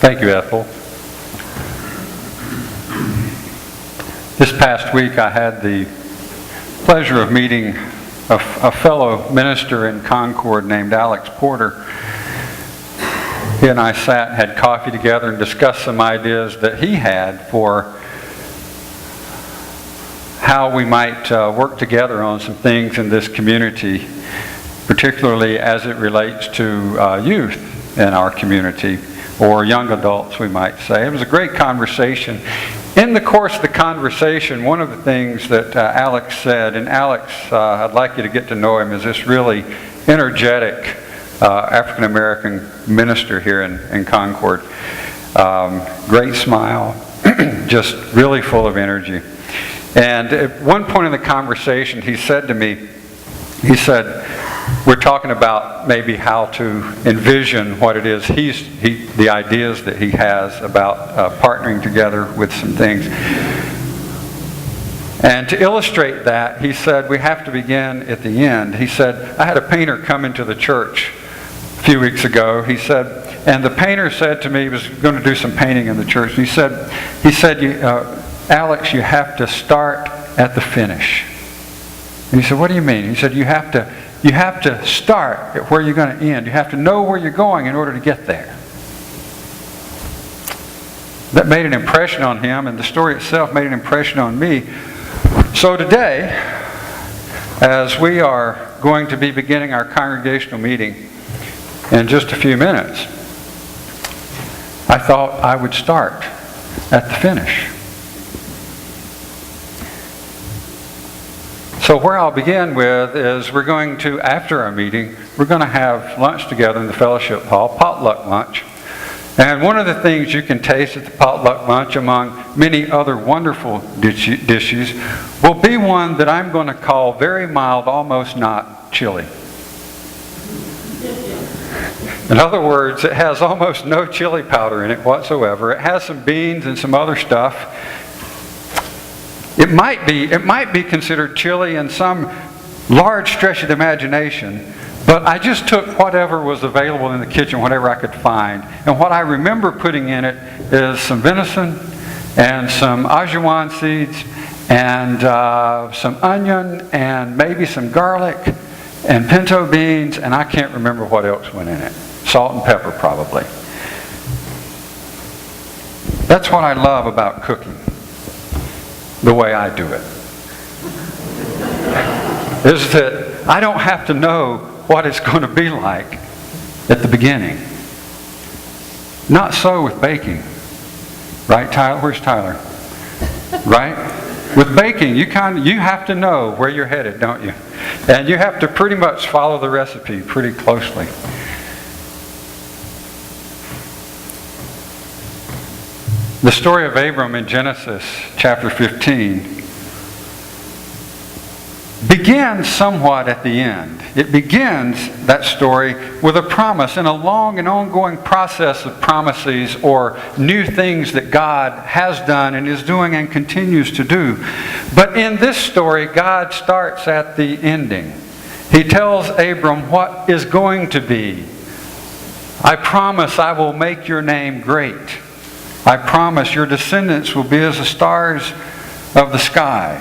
Thank you, Ethel. This past week I had the pleasure of meeting a fellow minister in Concord named Alex Porter. He and I had coffee together and discussed some ideas that he had for how we might work together on some things in this community, particularly as it relates to youth in our community, or young adults, we might say. It was a great conversation. In the course of the conversation, one of the things that Alex said, and Alex, I'd like you to get to know him, is this really energetic African-American minister here in Concord. Great smile, just really full of energy. And at one point in the conversation, he said to me, we're talking about maybe how to envision what it is the ideas that he has about partnering together with some things. And to illustrate that, he said, we have to begin at the end. He said, I had a painter come into the church a few weeks ago. He said, and the painter said to me, he was going to do some painting in the church. And he said, Alex, you have to start at the finish. And he said, what do you mean? He said, you have to start at where you're going to end. You have to know where you're going in order to get there. That made an impression on him, and the story itself made an impression on me. So today, as we are going to be beginning our congregational meeting in just a few minutes, I thought I would start at the finish. So where I'll begin with is we're going to, after our meeting, we're going to have lunch together in the fellowship hall, potluck lunch. And one of the things you can taste at the potluck lunch, among many other wonderful dishes, will be one that I'm going to call very mild, almost not chili. In other words, it has almost no chili powder in it whatsoever. It has some beans and some other stuff. It might be considered chili in some large stretch of the imagination, but I just took whatever was available in the kitchen, whatever I could find. And what I remember putting in it is some venison and some ajuwan seeds and some onion and maybe some garlic and pinto beans, and I can't remember what else went in it. Salt and pepper, probably. That's what I love about cooking. The way I do it is that I don't have to know what it's going to be like at the beginning. Not so with baking. Right, Tyler? Where's Tyler? Right? With baking, you have to know where you're headed, don't you? And you have to pretty much follow the recipe pretty closely. The story of Abram in Genesis chapter 15 begins somewhat at the end. It begins, that story, with a promise and a long and ongoing process of promises or new things that God has done and is doing and continues to do. But in this story, God starts at the ending. He tells Abram what is going to be. I promise I will make your name great. I promise your descendants will be as the stars of the sky.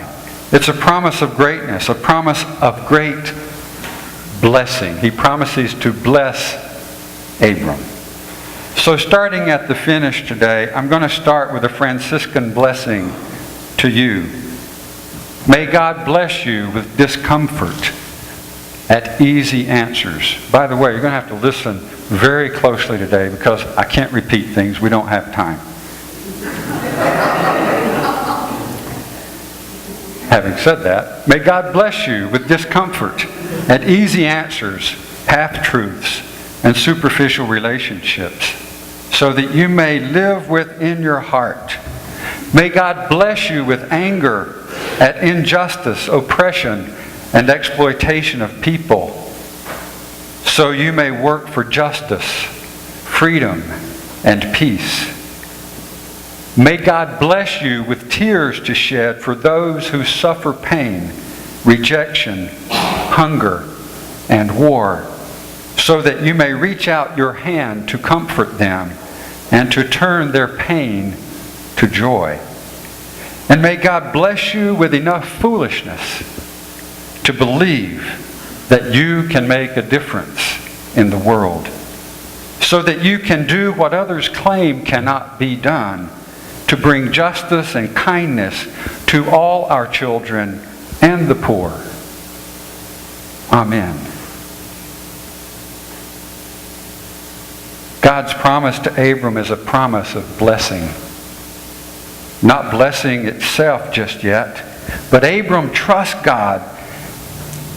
It's a promise of greatness, a promise of great blessing. He promises to bless Abram. So starting at the finish today, I'm going to start with a Franciscan blessing to you. May God bless you with discomfort at easy answers. By the way, you're going to have to listen very closely today because I can't repeat things. We don't have time. Having said that, may God bless you with discomfort at easy answers, half-truths, and superficial relationships, so that you may live within your heart. May God bless you with anger at injustice, oppression, and exploitation of people, so you may work for justice, freedom, and peace. May God bless you with tears to shed for those who suffer pain, rejection, hunger, and war, so that you may reach out your hand to comfort them and to turn their pain to joy. And may God bless you with enough foolishness to believe that you can make a difference in the world, so that you can do what others claim cannot be done, to bring justice and kindness to all our children and the poor. Amen. God's promise to Abram is a promise of blessing. Not blessing itself just yet, but Abram trusts God,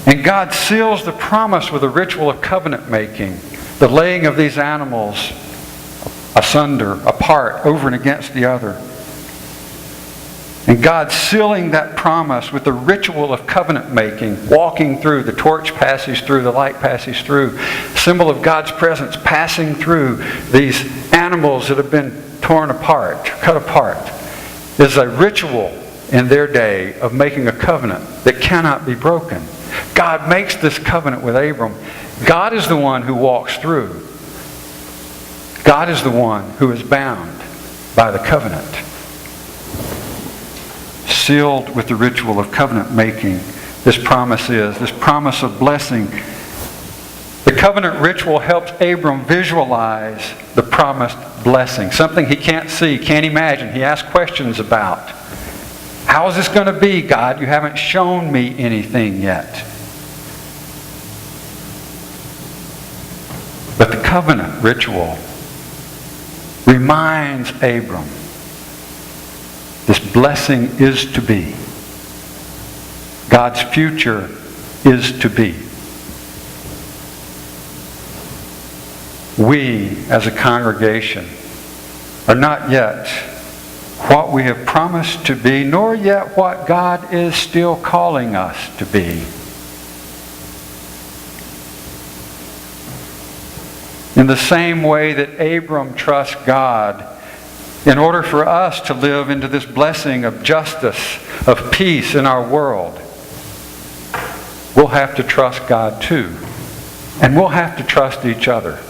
and God seals the promise with a ritual of covenant making, the laying of these animals asunder, apart, over and against the other. And God sealing that promise with the ritual of covenant making, walking through, the torch passes through, the light passes through, symbol of God's presence passing through these animals that have been torn apart, cut apart, is a ritual in their day of making a covenant that cannot be broken. God makes this covenant with Abram. God is the one who walks through. God is the one who is bound by the covenant. Sealed with the ritual of covenant making, this promise of blessing. The covenant ritual helps Abram visualize the promised blessing, something he can't see, can't imagine. He asks questions about. How is this going to be, God? You haven't shown me anything yet. But the covenant ritual reminds Abram this blessing is to be. God's future is to be. We, as a congregation, are not yet what we have promised to be, nor yet what God is still calling us to be. In the same way that Abram trusts God, in order for us to live into this blessing of justice, of peace in our world, we'll have to trust God too. And we'll have to trust each other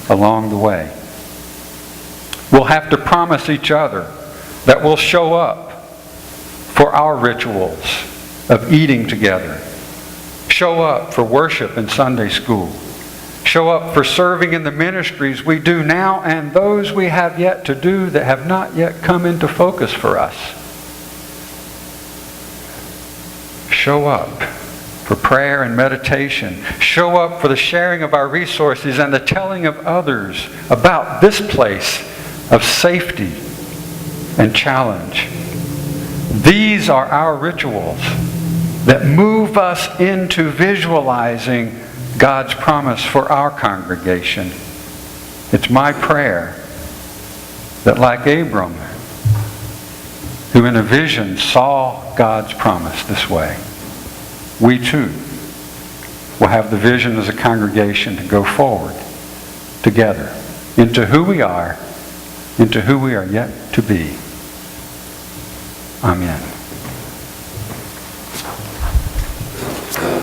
along the way. We'll have to promise each other that we'll show up for our rituals of eating together. Show up for worship in Sunday school. Show up for serving in the ministries we do now and those we have yet to do that have not yet come into focus for us. Show up for prayer and meditation. Show up for the sharing of our resources and the telling of others about this place of safety and challenge. These are our rituals that move us into visualizing God's promise for our congregation. It's my prayer that, like Abram, who in a vision saw God's promise this way, we too will have the vision as a congregation to go forward together into who we are yet to be. Amen.